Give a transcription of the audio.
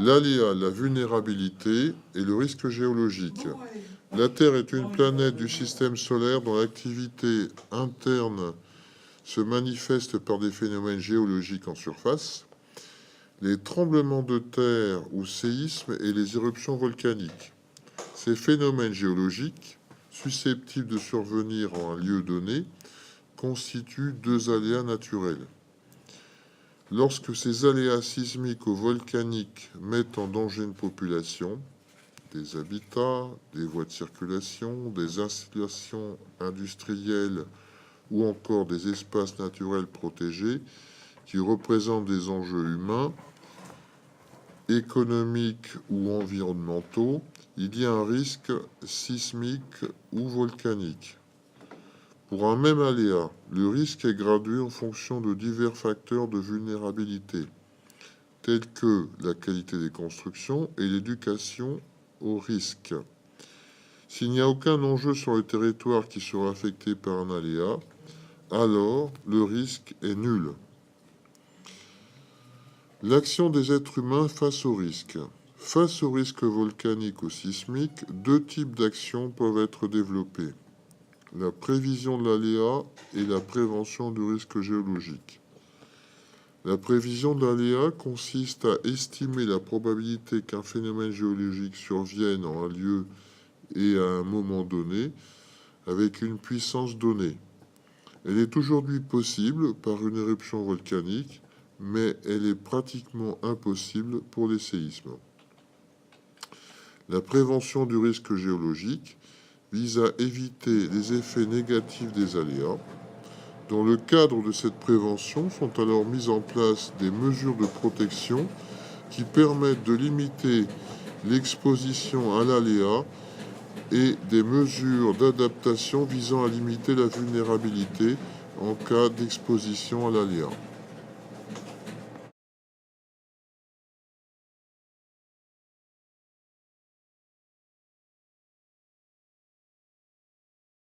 L'aléa, la vulnérabilité et le risque géologique. La Terre est une planète du système solaire dont l'activité interne se manifeste par des phénomènes géologiques en surface, les tremblements de terre ou séismes et les éruptions volcaniques. Ces phénomènes géologiques, susceptibles de survenir en un lieu donné, constituent deux aléas naturels. Lorsque ces aléas sismiques ou volcaniques mettent en danger une population, des habitats, des voies de circulation, des installations industrielles ou encore des espaces naturels protégés qui représentent des enjeux humains, économiques ou environnementaux, il y a un risque sismique ou volcanique. Pour un même aléa, le risque est gradué en fonction de divers facteurs de vulnérabilité, tels que la qualité des constructions et l'éducation au risque. S'il n'y a aucun enjeu sur le territoire qui sera affecté par un aléa, alors le risque est nul. L'action des êtres humains face au risque. Face au risque volcanique ou sismique, deux types d'actions peuvent être développées: la prévision de l'aléa et la prévention du risque géologique. La prévision de l'aléa consiste à estimer la probabilité qu'un phénomène géologique survienne en un lieu et à un moment donné avec une puissance donnée. Elle est aujourd'hui possible par une éruption volcanique, mais elle est pratiquement impossible pour les séismes. La prévention du risque géologique vise à éviter les effets négatifs des aléas. Dans le cadre de cette prévention sont alors mises en place des mesures de protection qui permettent de limiter l'exposition à l'aléa et des mesures d'adaptation visant à limiter la vulnérabilité en cas d'exposition à l'aléa.